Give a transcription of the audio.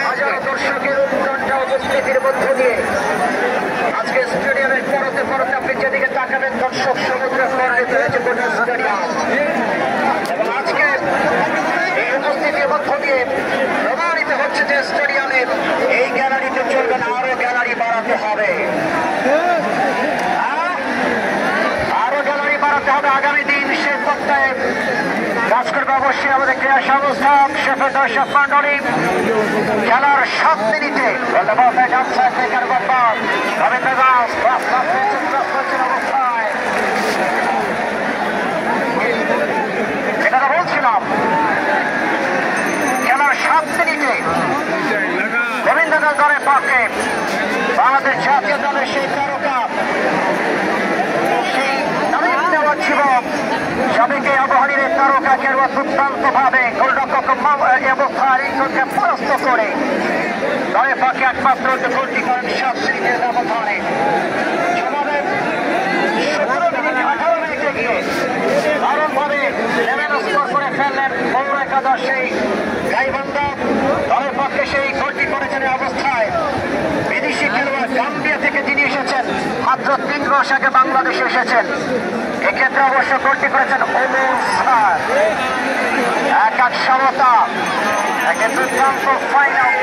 হাজার দর্শকের উৎকণ্ঠা উপস্থিতির মধ্য দিয়ে আজকে স্টেডিয়ামের পরতে পরতে আপনি যেদিকে তাকাবেন দর্শক সমুদ্র পরিণত হয়েছে স্টেডিয়াম এবং আজকে এই উপস্থিতির মধ্য দিয়ে প্রমাণিত হচ্ছে যে স্টেডিয়ামের এই গ্যালারিতে চলবে না, আরো গ্যালারি বাড়াতে হবে, আরো গ্যালারি বাড়াতে হবে। আগামী দিন সে সপ্তাহে কাজ করবে অবশ্যই আমাদের ক্রীড়া সংস্থা শেফের দর্শক মন্ডলী। খেলার 7 মিনিটে এটা বলছিলাম, খেলার 7 মিনিটে গোবিন্দগঞ্জ দলের পক্ষে বাংলাদেশ জাতীয় দলের সেই তারকা, সেই নবীন দেওয়ার জীবক সবাইকে অবহারীর তারকা খেলোয়া দুর্দান্ত ভাবে গোলরক্ষক অবস্থাকে পরাস্ত করে দলের পক্ষে একমাত্র গোলটি করেন 7 মিনিটের ব্যবধানে। সমাবেশ 17 মিনিট 18 মিনিটে গিয়ে দারুণভাবে লেভেল স্কোর করে ফেললেন পৌর একাদশ সেই গাইবান্ধা। দলের পক্ষে সেই গোলটি করেছেন অবস্থায় বিদেশি খেলোয়াড় গাম্বিয়া থেকে যিনি এসেছেন, মাত্র 3 মাস আগে বাংলাদেশে এসেছেন। এক্ষেত্রে অবশ্য গোলটি করেছেন ওমর স্যার। এক সমতা, দুর্দান্ত ফাইনাল